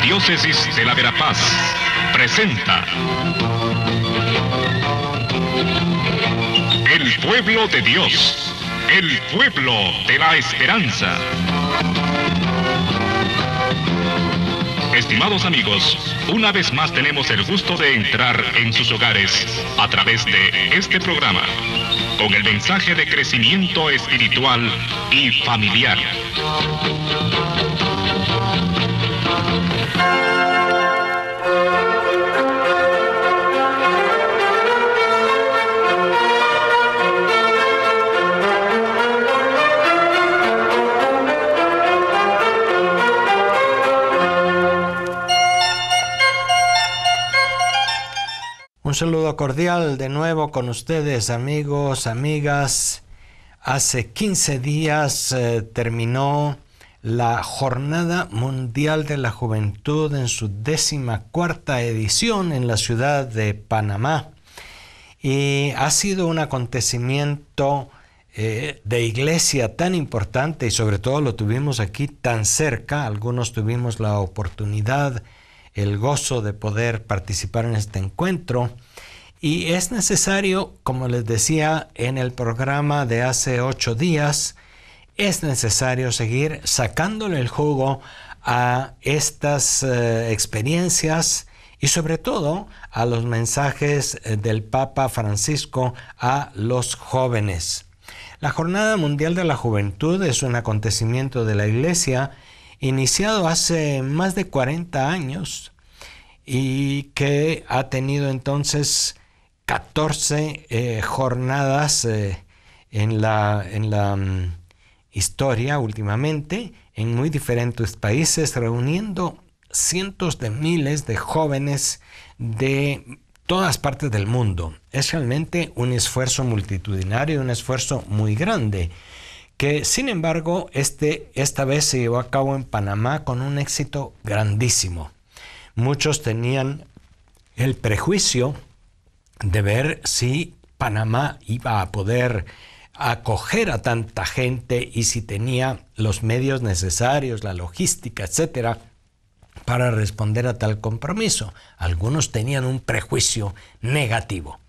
Arquidiócesis de la Verapaz presenta El Pueblo de Dios, el pueblo de la esperanza. Estimados amigos, una vez más tenemos el gusto de entrar en sus hogares a través de este programa, con el mensaje de crecimiento espiritual y familiar. Un saludo cordial de nuevo con ustedes, amigos, amigas. Hace 15 días terminó la Jornada Mundial de la Juventud en su 14ª edición en la ciudad de Panamá. Y ha sido un acontecimiento de iglesia tan importante, y sobre todo lo tuvimos aquí tan cerca. Algunos tuvimos la oportunidad, el gozo de poder participar en este encuentro. Y es necesario, como les decía en el programa de hace 8 días, es necesario seguir sacándole el jugo a estas experiencias y sobre todo a los mensajes del Papa Francisco a los jóvenes. La Jornada Mundial de la Juventud es un acontecimiento de la Iglesia iniciado hace más de 40 años y que ha tenido entonces 14 jornadas en la historia últimamente en muy diferentes países, reuniendo cientos de miles de jóvenes de todas partes del mundo. Es realmente un esfuerzo multitudinario, un esfuerzo muy grande, que sin embargo esta vez se llevó a cabo en Panamá con un éxito grandísimo. Muchos tenían el prejuicio de ver si Panamá iba a poder acoger a tanta gente y si tenía los medios necesarios, la logística, etcétera, para responder a tal compromiso. Algunos tenían un prejuicio negativo.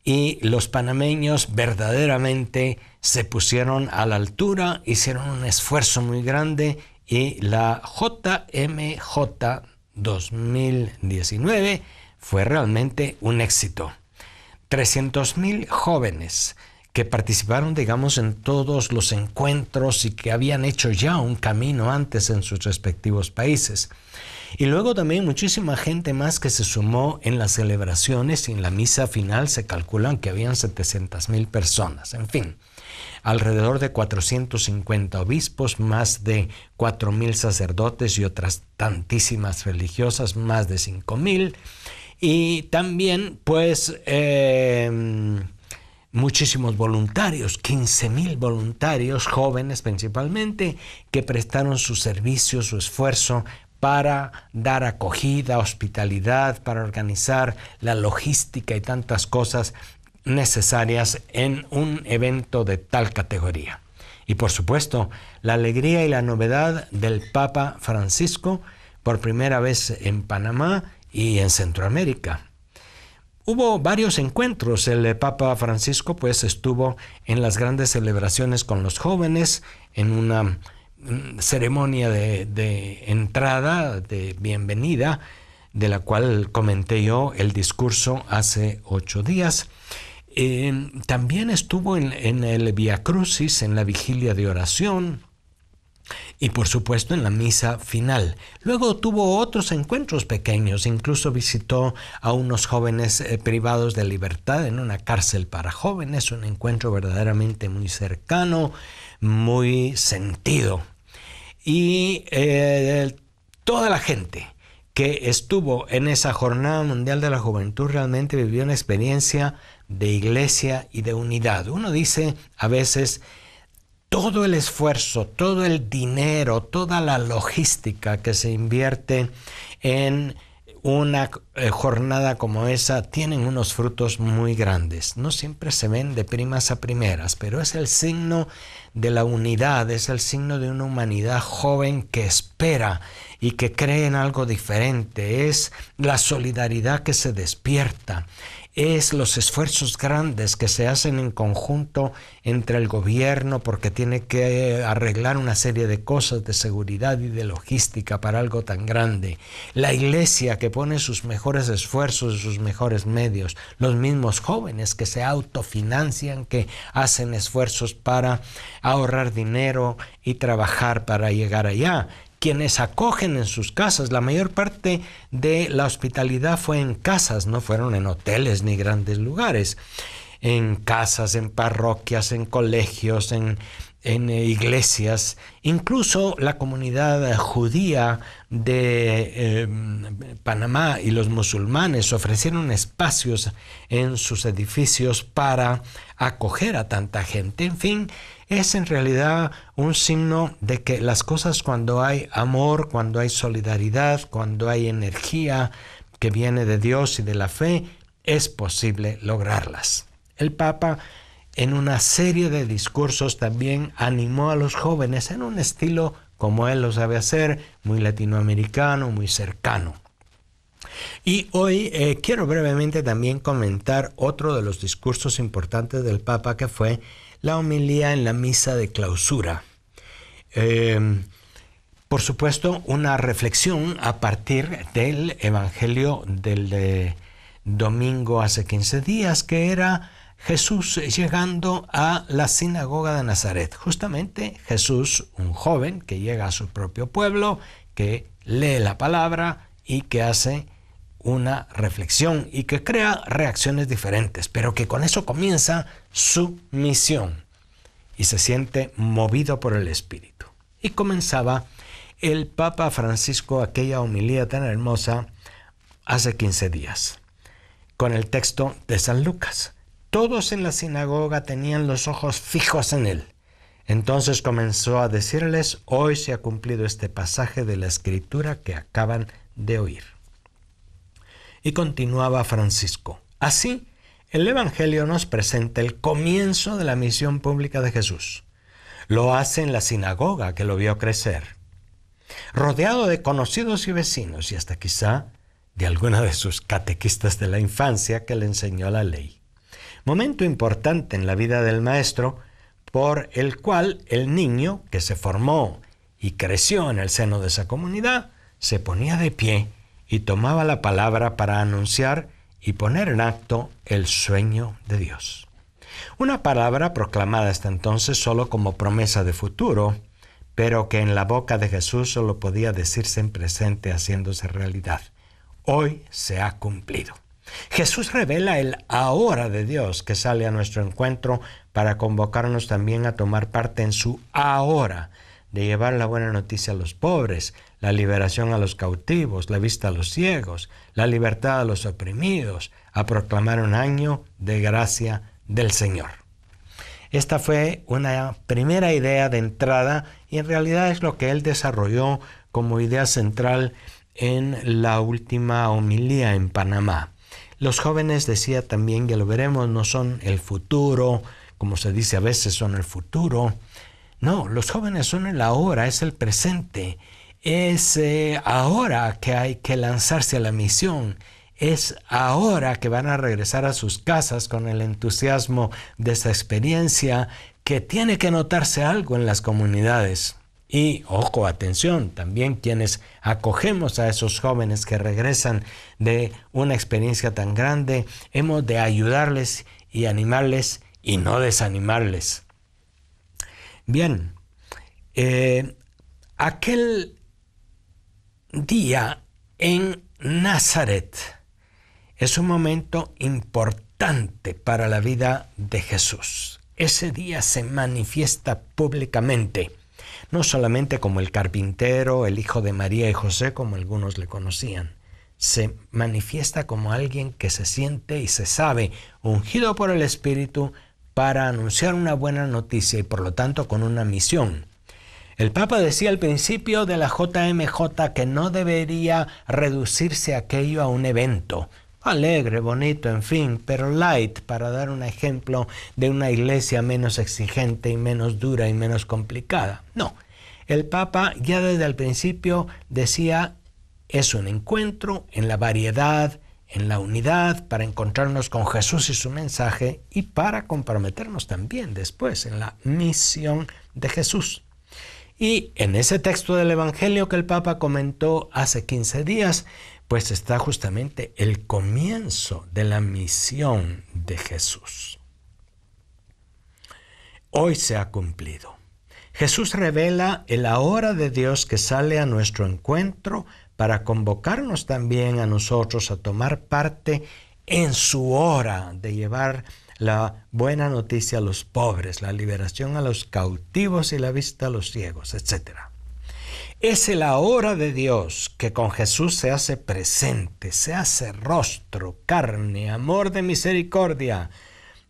Y los panameños verdaderamente se pusieron a la altura, hicieron un esfuerzo muy grande y la JMJ 2019 fue realmente un éxito. 300,000 jóvenes que participaron, digamos, en todos los encuentros y que habían hecho ya un camino antes en sus respectivos países. Y luego también muchísima gente más que se sumó en las celebraciones y en la misa final se calculan que habían 700,000 personas. En fin, alrededor de 450 obispos, más de 4,000 sacerdotes y otras tantísimas religiosas, más de 5,000. Y también, pues, muchísimos voluntarios, 15,000 voluntarios, jóvenes principalmente, que prestaron su servicio, su esfuerzo para dar acogida, hospitalidad, para organizar la logística y tantas cosas necesarias en un evento de tal categoría. Y por supuesto, la alegría y la novedad del Papa Francisco por primera vez en Panamá y en Centroamérica. Hubo varios encuentros. El Papa Francisco pues estuvo en las grandes celebraciones con los jóvenes, en una ceremonia de entrada, de bienvenida, de la cual comenté yo el discurso hace 8 días. También estuvo en el Vía Crucis, en la vigilia de oración y por supuesto en la misa final. Luego tuvo otros encuentros pequeños, incluso visitó a unos jóvenes privados de libertad en una cárcel para jóvenes, un encuentro verdaderamente muy cercano, muy sentido. Y toda la gente que estuvo en esa Jornada Mundial de la Juventud realmente vivió una experiencia de iglesia y de unidad. Uno dice a veces, todo el esfuerzo, todo el dinero, toda la logística que se invierte en una jornada como esa tienen unos frutos muy grandes. No siempre se ven de primas a primeras, pero es el signo de la unidad, es el signo de una humanidad joven que espera y que cree en algo diferente. Es la solidaridad que se despierta. Es los esfuerzos grandes que se hacen en conjunto entre el gobierno porque tiene que arreglar una serie de cosas de seguridad y de logística para algo tan grande. La iglesia que pone sus mejores esfuerzos, sus mejores medios. Los mismos jóvenes que se autofinancian, que hacen esfuerzos para ahorrar dinero y trabajar para llegar allá. Quienes acogen en sus casas, la mayor parte de la hospitalidad fue en casas, no fueron en hoteles ni grandes lugares, en casas, en parroquias, en colegios, en iglesias. Incluso la comunidad judía de Panamá y los musulmanes ofrecieron espacios en sus edificios para acoger a tanta gente. En fin, es en realidad un signo de que las cosas, cuando hay amor, cuando hay solidaridad, cuando hay energía que viene de Dios y de la fe, es posible lograrlas. El Papa, en una serie de discursos, también animó a los jóvenes en un estilo como él lo sabe hacer, muy latinoamericano, muy cercano. Y hoy quiero brevemente también comentar otro de los discursos importantes del Papa, que fue la homilía en la misa de clausura. Por supuesto, una reflexión a partir del Evangelio del domingo hace 15 días, que era Jesús llegando a la sinagoga de Nazaret. Justamente Jesús, un joven que llega a su propio pueblo, que lee la palabra y que hace una reflexión y que crea reacciones diferentes, pero que con eso comienza su misión y se siente movido por el Espíritu. Y comenzaba el Papa Francisco aquella homilía tan hermosa hace 15 días, con el texto de San Lucas. Todos en la sinagoga tenían los ojos fijos en él. Entonces comenzó a decirles: hoy se ha cumplido este pasaje de la Escritura que acaban de oír. Y continuaba Francisco: así, el Evangelio nos presenta el comienzo de la misión pública de Jesús. Lo hace en la sinagoga que lo vio crecer, rodeado de conocidos y vecinos, y hasta quizá de alguna de sus catequistas de la infancia que le enseñó la ley. Momento importante en la vida del maestro, por el cual el niño que se formó y creció en el seno de esa comunidad se ponía de pie y tomaba la palabra para anunciar y poner en acto el sueño de Dios. Una palabra proclamada hasta entonces solo como promesa de futuro, pero que en la boca de Jesús solo podía decirse en presente, haciéndose realidad. Hoy se ha cumplido. Jesús revela el ahora de Dios que sale a nuestro encuentro para convocarnos también a tomar parte en su ahora, de llevar la buena noticia a los pobres, la liberación a los cautivos, la vista a los ciegos, la libertad a los oprimidos, a proclamar un año de gracia del Señor. Esta fue una primera idea de entrada y en realidad es lo que él desarrolló como idea central en la última homilía en Panamá. Los jóvenes, decía también, ya lo veremos, no son el futuro, como se dice a veces, son el futuro. No, los jóvenes son el ahora, es el presente. Es ahora que hay que lanzarse a la misión. Es ahora que van a regresar a sus casas con el entusiasmo de esa experiencia, que tiene que notarse algo en las comunidades. Y, ojo, atención, también quienes acogemos a esos jóvenes que regresan de una experiencia tan grande, hemos de ayudarles y animarles y no desanimarles. Bien, aquel día en Nazaret es un momento importante para la vida de Jesús. Ese día se manifiesta públicamente, no solamente como el carpintero, el hijo de María y José, como algunos le conocían. Se manifiesta como alguien que se siente y se sabe ungido por el Espíritu para anunciar una buena noticia y por lo tanto con una misión. El Papa decía al principio de la JMJ que no debería reducirse aquello a un evento alegre, bonito, en fin, pero light, para dar un ejemplo de una iglesia menos exigente y menos dura y menos complicada. No, el Papa ya desde el principio decía, es un encuentro en la variedad, en la unidad, para encontrarnos con Jesús y su mensaje y para comprometernos también después en la misión de Jesús. Y en ese texto del Evangelio que el Papa comentó hace 15 días, pues está justamente el comienzo de la misión de Jesús. Hoy se ha cumplido. Jesús revela el ahora de Dios que sale a nuestro encuentro para convocarnos también a nosotros a tomar parte en su hora de llevar la buena noticia a los pobres, la liberación a los cautivos y la vista a los ciegos, etc. Es el ahora de Dios que con Jesús se hace presente, se hace rostro, carne, amor de misericordia,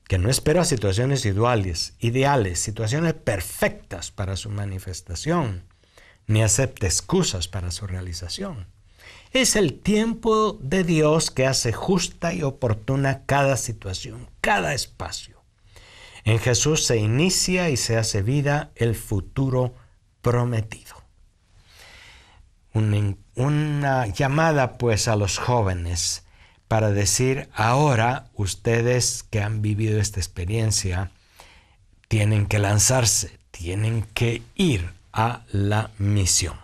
que no espera situaciones ideales, situaciones perfectas para su manifestación, ni acepta excusas para su realización. Es el tiempo de Dios que hace justa y oportuna cada situación, cada espacio. En Jesús se inicia y se hace vida el futuro prometido. Una llamada pues a los jóvenes para decir, ahora ustedes que han vivido esta experiencia tienen que lanzarse, tienen que ir a la misión.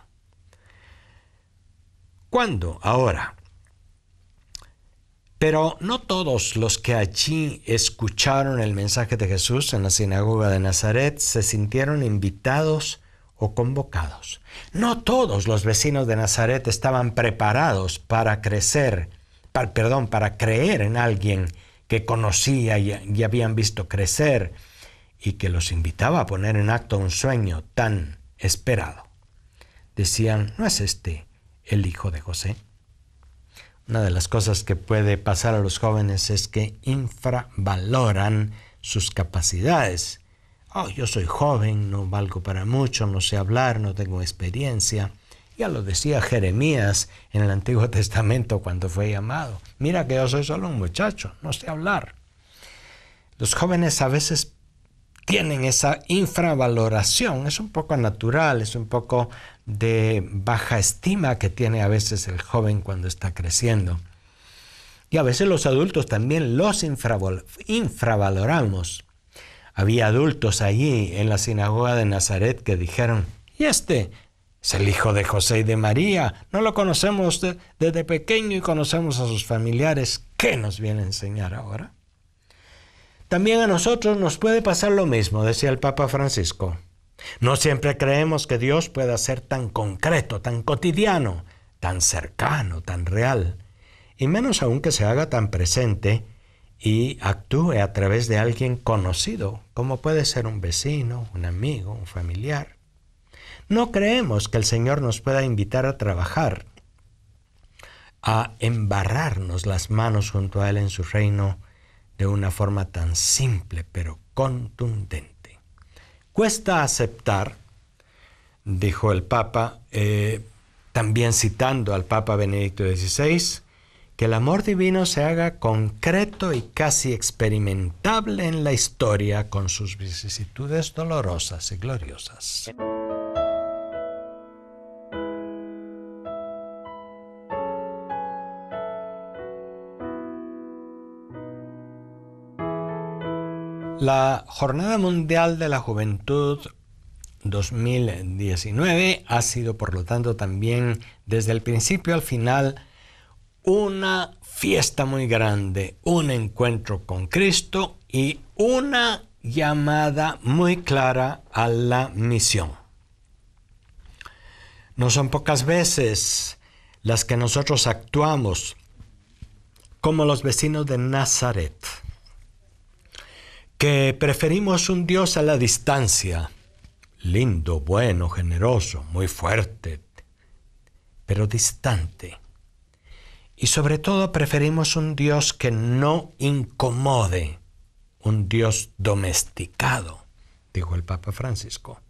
¿Cuándo? Ahora. Pero no todos los que allí escucharon el mensaje de Jesús en la sinagoga de Nazaret se sintieron invitados o convocados. No todos los vecinos de Nazaret estaban preparados para creer en alguien que conocía y habían visto crecer y que los invitaba a poner en acto un sueño tan esperado. Decían, ¿no es este el hijo de José? Una de las cosas que puede pasar a los jóvenes es que infravaloran sus capacidades. Yo soy joven, no valgo para mucho, no sé hablar, no tengo experiencia. Ya lo decía Jeremías en el Antiguo Testamento cuando fue llamado. Mira que yo soy solo un muchacho, no sé hablar. Los jóvenes a veces tienen esa infravaloración, es un poco natural, es un poco de baja estima que tiene a veces el joven cuando está creciendo. Y a veces los adultos también los infravaloramos. Había adultos allí en la sinagoga de Nazaret que dijeron, ¿y este es el hijo de José y de María? No lo conocemos desde pequeño y conocemos a sus familiares. ¿Qué nos viene a enseñar ahora? También a nosotros nos puede pasar lo mismo, decía el Papa Francisco. No siempre creemos que Dios pueda ser tan concreto, tan cotidiano, tan cercano, tan real, y menos aún que se haga tan presente y actúe a través de alguien conocido, como puede ser un vecino, un amigo, un familiar. No creemos que el Señor nos pueda invitar a trabajar, a embarrarnos las manos junto a Él en su reino de una forma tan simple pero contundente. Cuesta aceptar, dijo el Papa, también citando al Papa Benedicto XVI, que el amor divino se haga concreto y casi experimentable en la historia con sus vicisitudes dolorosas y gloriosas. La Jornada Mundial de la Juventud 2019 ha sido, por lo tanto, también desde el principio al final una fiesta muy grande, un encuentro con Cristo y una llamada muy clara a la misión. No son pocas veces las que nosotros actuamos como los vecinos de Nazaret, que preferimos un Dios a la distancia, lindo, bueno, generoso, muy fuerte, pero distante. Y sobre todo preferimos un Dios que no incomode, un Dios domesticado, dijo el Papa Francisco.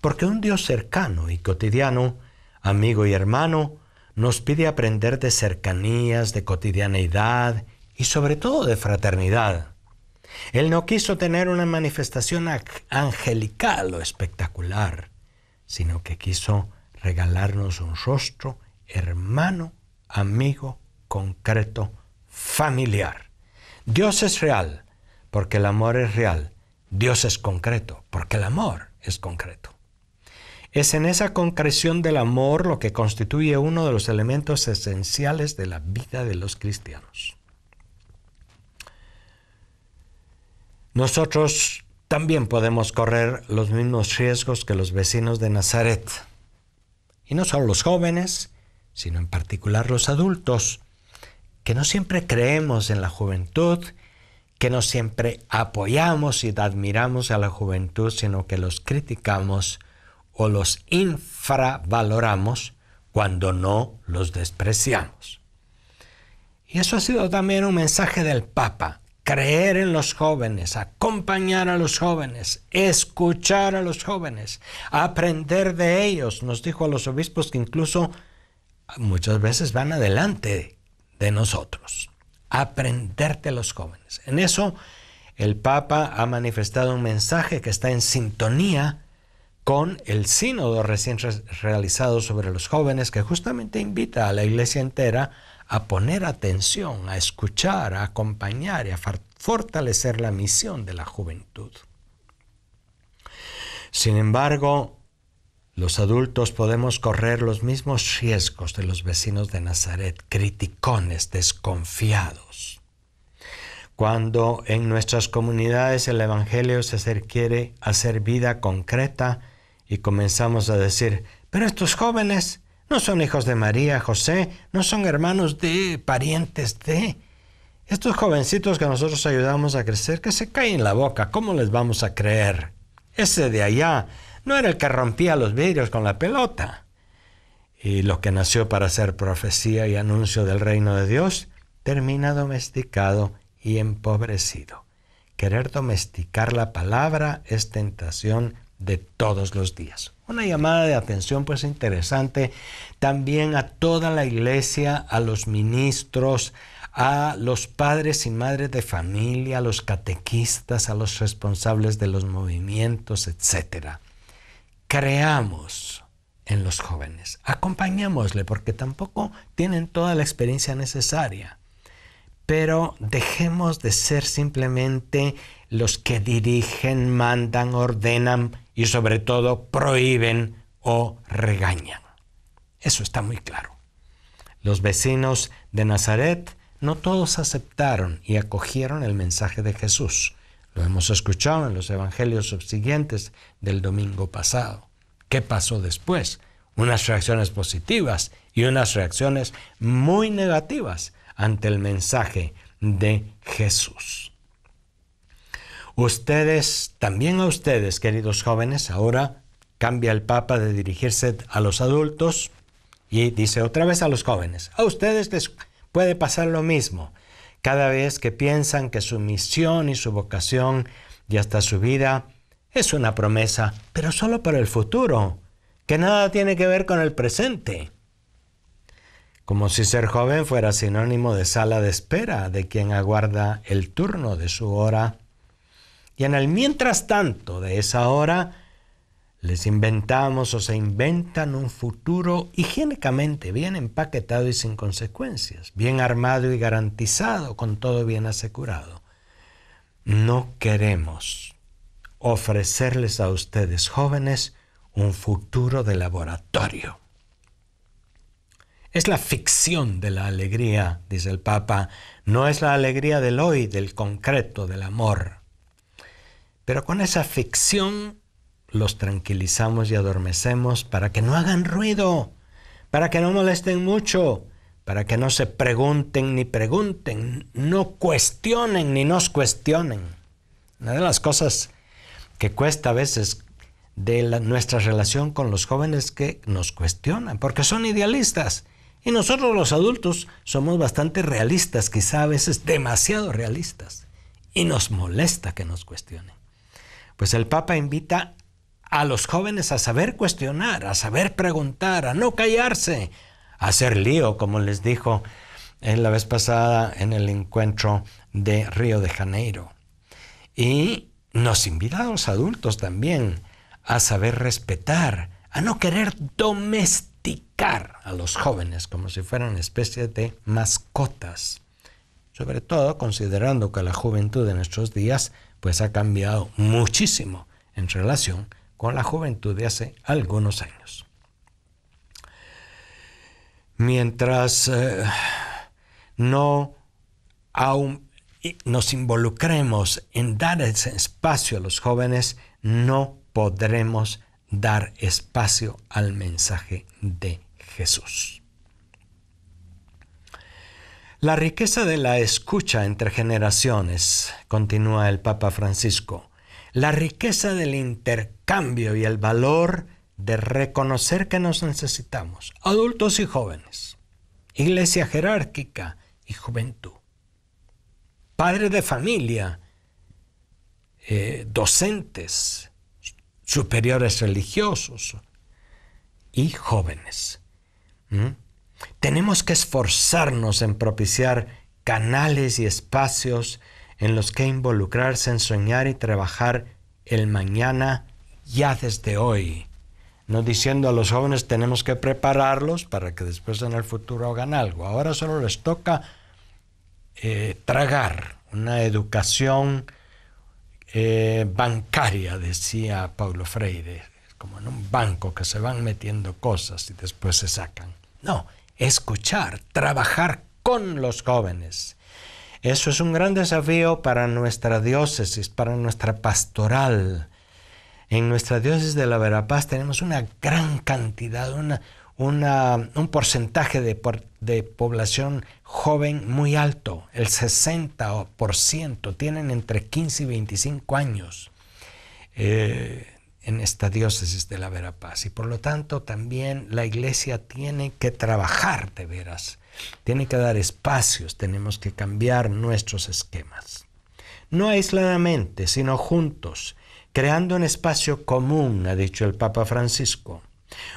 Porque un Dios cercano y cotidiano, amigo y hermano, nos pide aprender de cercanías, de cotidianeidad y sobre todo de fraternidad. Él no quiso tener una manifestación angelical o espectacular, sino que quiso regalarnos un rostro hermano, amigo, concreto, familiar. Dios es real, porque el amor es real. Dios es concreto, porque el amor es concreto. Es en esa concreción del amor lo que constituye uno de los elementos esenciales de la vida de los cristianos. Nosotros también podemos correr los mismos riesgos que los vecinos de Nazaret. Y no solo los jóvenes, sino en particular los adultos, que no siempre creemos en la juventud, que no siempre apoyamos y admiramos a la juventud, sino que los criticamos o los infravaloramos cuando no los despreciamos. Y eso ha sido también un mensaje del Papa: creer en los jóvenes, acompañar a los jóvenes, escuchar a los jóvenes, aprender de ellos. Nos dijo a los obispos que incluso muchas veces van adelante de nosotros. Aprender de los jóvenes. En eso el Papa ha manifestado un mensaje que está en sintonía con el sínodo recién realizado sobre los jóvenes, que justamente invita a la Iglesia entera a poner atención, a escuchar, a acompañar y a fortalecer la misión de la juventud. Sin embargo, los adultos podemos correr los mismos riesgos de los vecinos de Nazaret, criticones, desconfiados. Cuando en nuestras comunidades el Evangelio se quiere hacer vida concreta y comenzamos a decir: pero estos jóvenes no son hijos de María, José, no son hermanos de, parientes de. Estos jovencitos que nosotros ayudamos a crecer, que se caen la boca, ¿cómo les vamos a creer? Ese de allá no era el que rompía los vidrios con la pelota. Y lo que nació para ser profecía y anuncio del reino de Dios termina domesticado y empobrecido. Querer domesticar la palabra es tentación de todos los días. Una llamada de atención pues interesante también a toda la iglesia, a los ministros, a los padres y madres de familia, a los catequistas, a los responsables de los movimientos, etc. Creamos en los jóvenes, acompañémosle porque tampoco tienen toda la experiencia necesaria. Pero dejemos de ser simplemente los que dirigen, mandan, ordenan y sobre todo prohíben o regañan. Eso está muy claro. Los vecinos de Nazaret no todos aceptaron y acogieron el mensaje de Jesús. Lo hemos escuchado en los evangelios subsiguientes del domingo pasado. ¿Qué pasó después? Unas reacciones positivas y unas reacciones muy negativas ante el mensaje de Jesús. También a ustedes, queridos jóvenes, ahora cambia el Papa de dirigirse a los adultos y dice otra vez a los jóvenes: a ustedes les puede pasar lo mismo. Cada vez que piensan que su misión y su vocación y hasta su vida es una promesa, pero solo para el futuro, que nada tiene que ver con el presente. Como si ser joven fuera sinónimo de sala de espera de quien aguarda el turno de su hora. Y en el mientras tanto de esa hora, les inventamos o se inventan un futuro higiénicamente bien empaquetado y sin consecuencias, bien armado y garantizado, con todo bien asegurado. No queremos ofrecerles a ustedes, jóvenes, un futuro de laboratorio. Es la ficción de la alegría, dice el Papa, no es la alegría del hoy, del concreto, del amor. Pero con esa ficción los tranquilizamos y adormecemos para que no hagan ruido, para que no molesten mucho, para que no se pregunten ni pregunten, no cuestionen ni nos cuestionen. Una de las cosas que cuesta a veces de nuestra relación con los jóvenes que nos cuestionan, porque son idealistas. Y nosotros los adultos somos bastante realistas, quizá a veces demasiado realistas. Y nos molesta que nos cuestionen. Pues el Papa invita a los jóvenes a saber cuestionar, a saber preguntar, a no callarse, a hacer lío, como les dijo la vez pasada en el encuentro de Río de Janeiro. Y nos invita a los adultos también a saber respetar, a no querer domesticar a los jóvenes como si fueran especies de mascotas. Sobre todo considerando que la juventud de nuestros días pues ha cambiado muchísimo en relación con la juventud de hace algunos años. Mientras no nos involucremos en dar ese espacio a los jóvenes, no podremos dar espacio al mensaje de Jesús. La riqueza de la escucha entre generaciones, continúa el Papa Francisco, la riqueza del intercambio y el valor de reconocer que nos necesitamos, adultos y jóvenes, iglesia jerárquica y juventud, padres de familia, docentes, superiores religiosos y jóvenes. Tenemos que esforzarnos en propiciar canales y espacios en los que involucrarse en soñar y trabajar el mañana ya desde hoy. No diciendo a los jóvenes tenemos que prepararlos para que después en el futuro hagan algo. Ahora solo les toca tragar una educación bancaria, decía Paulo Freire, como en un banco que se van metiendo cosas y después se sacan. No, escuchar, trabajar con los jóvenes. Eso es un gran desafío para nuestra diócesis, para nuestra pastoral. En nuestra diócesis de la Verapaz tenemos una gran cantidad, un porcentaje de población joven muy alto. El 60% tienen entre 15 y 25 años en esta diócesis de la Verapaz. Y por lo tanto también la iglesia tiene que trabajar de veras. Tiene que dar espacios, tenemos que cambiar nuestros esquemas. No aisladamente, sino juntos, creando un espacio común, ha dicho el Papa Francisco.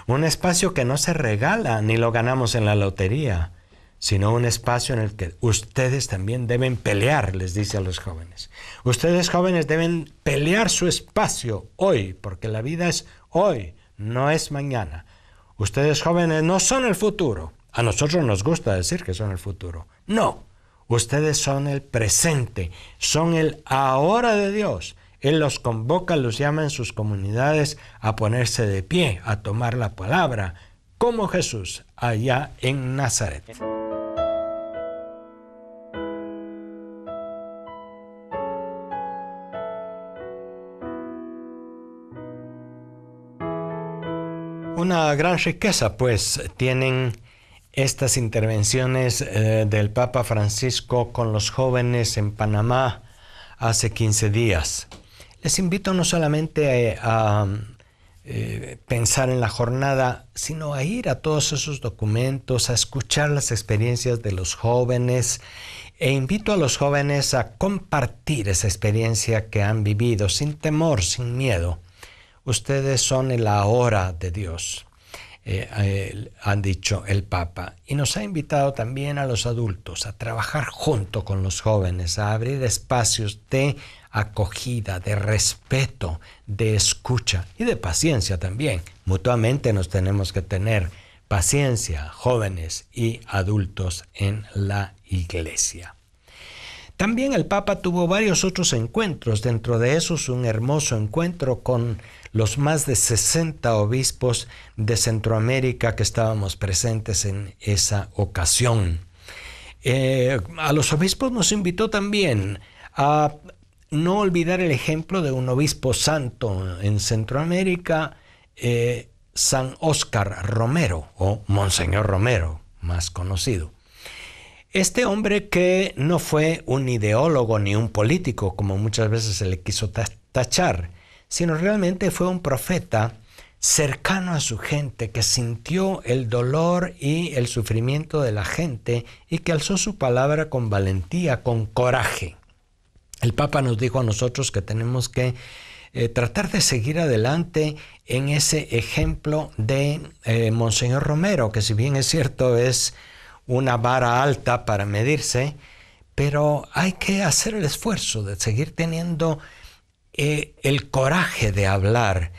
Un espacio que no se regala ni lo ganamos en la lotería, sino un espacio en el que ustedes también deben pelear, les dice a los jóvenes. Ustedes jóvenes deben pelear su espacio hoy, porque la vida es hoy, no es mañana. Ustedes jóvenes no son el futuro. A nosotros nos gusta decir que son el futuro. No, ustedes son el presente, son el ahora de Dios. Él los convoca, los llama en sus comunidades a ponerse de pie, a tomar la palabra, como Jesús allá en Nazaret. Una gran riqueza, pues, tienen estas intervenciones del Papa Francisco con los jóvenes en Panamá hace 15 días. Les invito no solamente a pensar en la jornada, sino a ir a todos esos documentos, a escuchar las experiencias de los jóvenes, e invito a los jóvenes a compartir esa experiencia que han vivido sin temor, sin miedo. Ustedes son el ahora de Dios. Han dicho el Papa, y nos ha invitado también a los adultos a trabajar junto con los jóvenes, a abrir espacios de acogida, de respeto, de escucha y de paciencia también. Mutuamente nos tenemos que tener paciencia, jóvenes y adultos en la iglesia. También el Papa tuvo varios otros encuentros, dentro de esos un hermoso encuentro con los más de 60 obispos de Centroamérica que estábamos presentes en esa ocasión. A los obispos nos invitó también a no olvidar el ejemplo de un obispo santo en Centroamérica, San Óscar Romero, o Monseñor Romero, más conocido. Este hombre que no fue un ideólogo ni un político, como muchas veces se le quiso tachar, sino realmente fue un profeta cercano a su gente, que sintió el dolor y el sufrimiento de la gente y que alzó su palabra con valentía, con coraje. El Papa nos dijo a nosotros que tenemos que tratar de seguir adelante en ese ejemplo de Monseñor Romero, que si bien es cierto es una vara alta para medirse, pero hay que hacer el esfuerzo de seguir teniendo el coraje de hablar.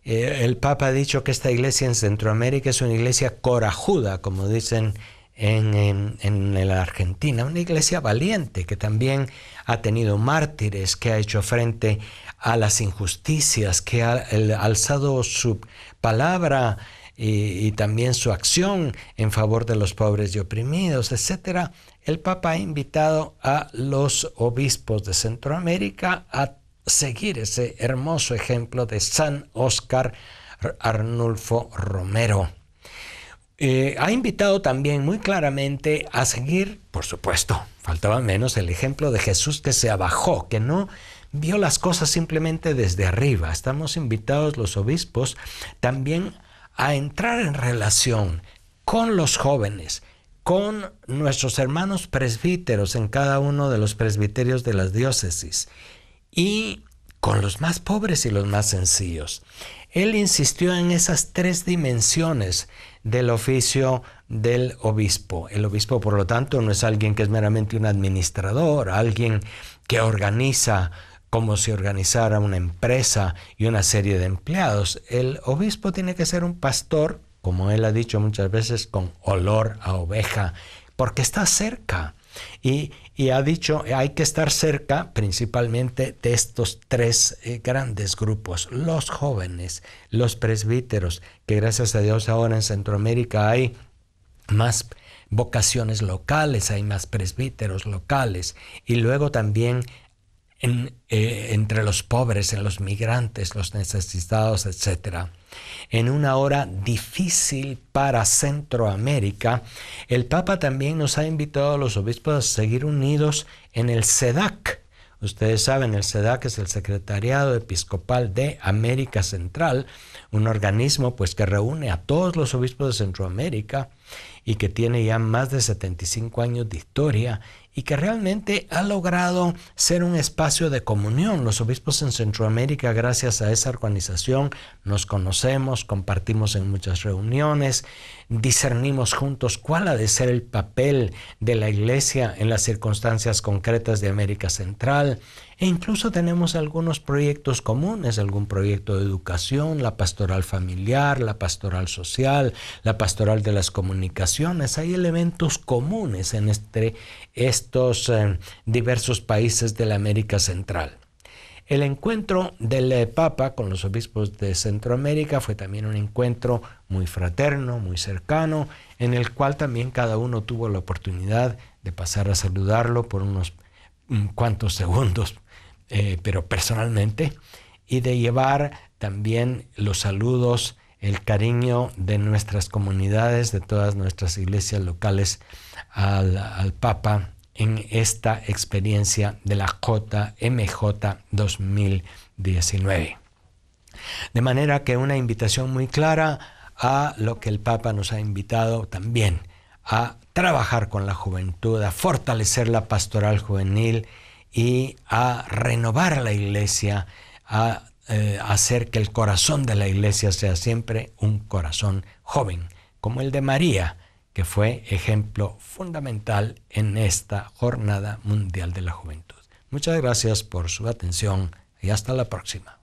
El Papa ha dicho que esta iglesia en Centroamérica es una iglesia corajuda, como dicen en la Argentina, una iglesia valiente que también ha tenido mártires, que ha hecho frente a las injusticias, que ha alzado su palabra y también su acción en favor de los pobres y oprimidos, etc. El Papa ha invitado a los obispos de Centroamérica a seguir ese hermoso ejemplo de San Óscar Arnulfo Romero. Ha invitado también muy claramente a seguir, por supuesto, faltaba menos, el ejemplo de Jesús, que se abajó, que no vio las cosas simplemente desde arriba. Estamos invitados los obispos también a entrar en relación con los jóvenes, con nuestros hermanos presbíteros en cada uno de los presbiterios de las diócesis y con los más pobres y los más sencillos. Él insistió en esas tres dimensiones del oficio del obispo. El obispo, por lo tanto, no es alguien que es meramente un administrador, alguien que organiza como si organizara una empresa y una serie de empleados. El obispo tiene que ser un pastor, como él ha dicho muchas veces, con olor a oveja, porque está cerca. Y ha dicho, hay que estar cerca principalmente de estos tres grandes grupos, los jóvenes, los presbíteros, que gracias a Dios ahora en Centroamérica hay más vocaciones locales, hay más presbíteros locales, y luego también entre los pobres, en los migrantes, los necesitados, etc. En una hora difícil para Centroamérica, el Papa también nos ha invitado a los obispos a seguir unidos en el SEDAC. Ustedes saben, el SEDAC es el Secretariado Episcopal de América Central, un organismo pues que reúne a todos los obispos de Centroamérica y que tiene ya más de 75 años de historia y que realmente ha logrado ser un espacio de comunión. Los obispos en Centroamérica, gracias a esa organización, nos conocemos, compartimos en muchas reuniones, discernimos juntos cuál ha de ser el papel de la Iglesia en las circunstancias concretas de América Central, e incluso tenemos algunos proyectos comunes, algún proyecto de educación, la pastoral familiar, la pastoral social, la pastoral de las comunicaciones. Hay elementos comunes en estos diversos países de la América Central. El encuentro del Papa con los obispos de Centroamérica fue también un encuentro muy fraterno, muy cercano, en el cual también cada uno tuvo la oportunidad de pasar a saludarlo por unos cuantos segundos, pero personalmente, y de llevar también los saludos, el cariño de nuestras comunidades, de todas nuestras iglesias locales al Papa en esta experiencia de la JMJ 2019. De manera que una invitación muy clara a lo que el Papa nos ha invitado también, a trabajar con la juventud, a fortalecer la pastoral juvenil y a renovar la iglesia, a hacer que el corazón de la iglesia sea siempre un corazón joven, como el de María, que fue ejemplo fundamental en esta Jornada Mundial de la Juventud. Muchas gracias por su atención y hasta la próxima.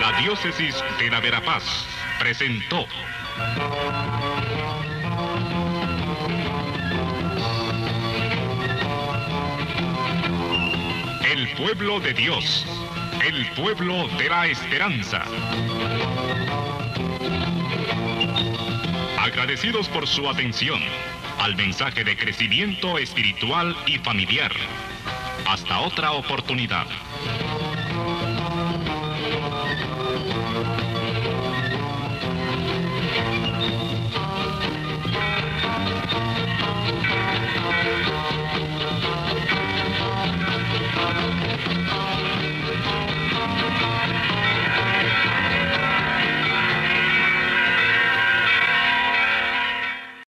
La Diócesis de la Verapaz presentó El pueblo de Dios, el pueblo de la esperanza. Agradecidos por su atención al mensaje de crecimiento espiritual y familiar. Hasta otra oportunidad.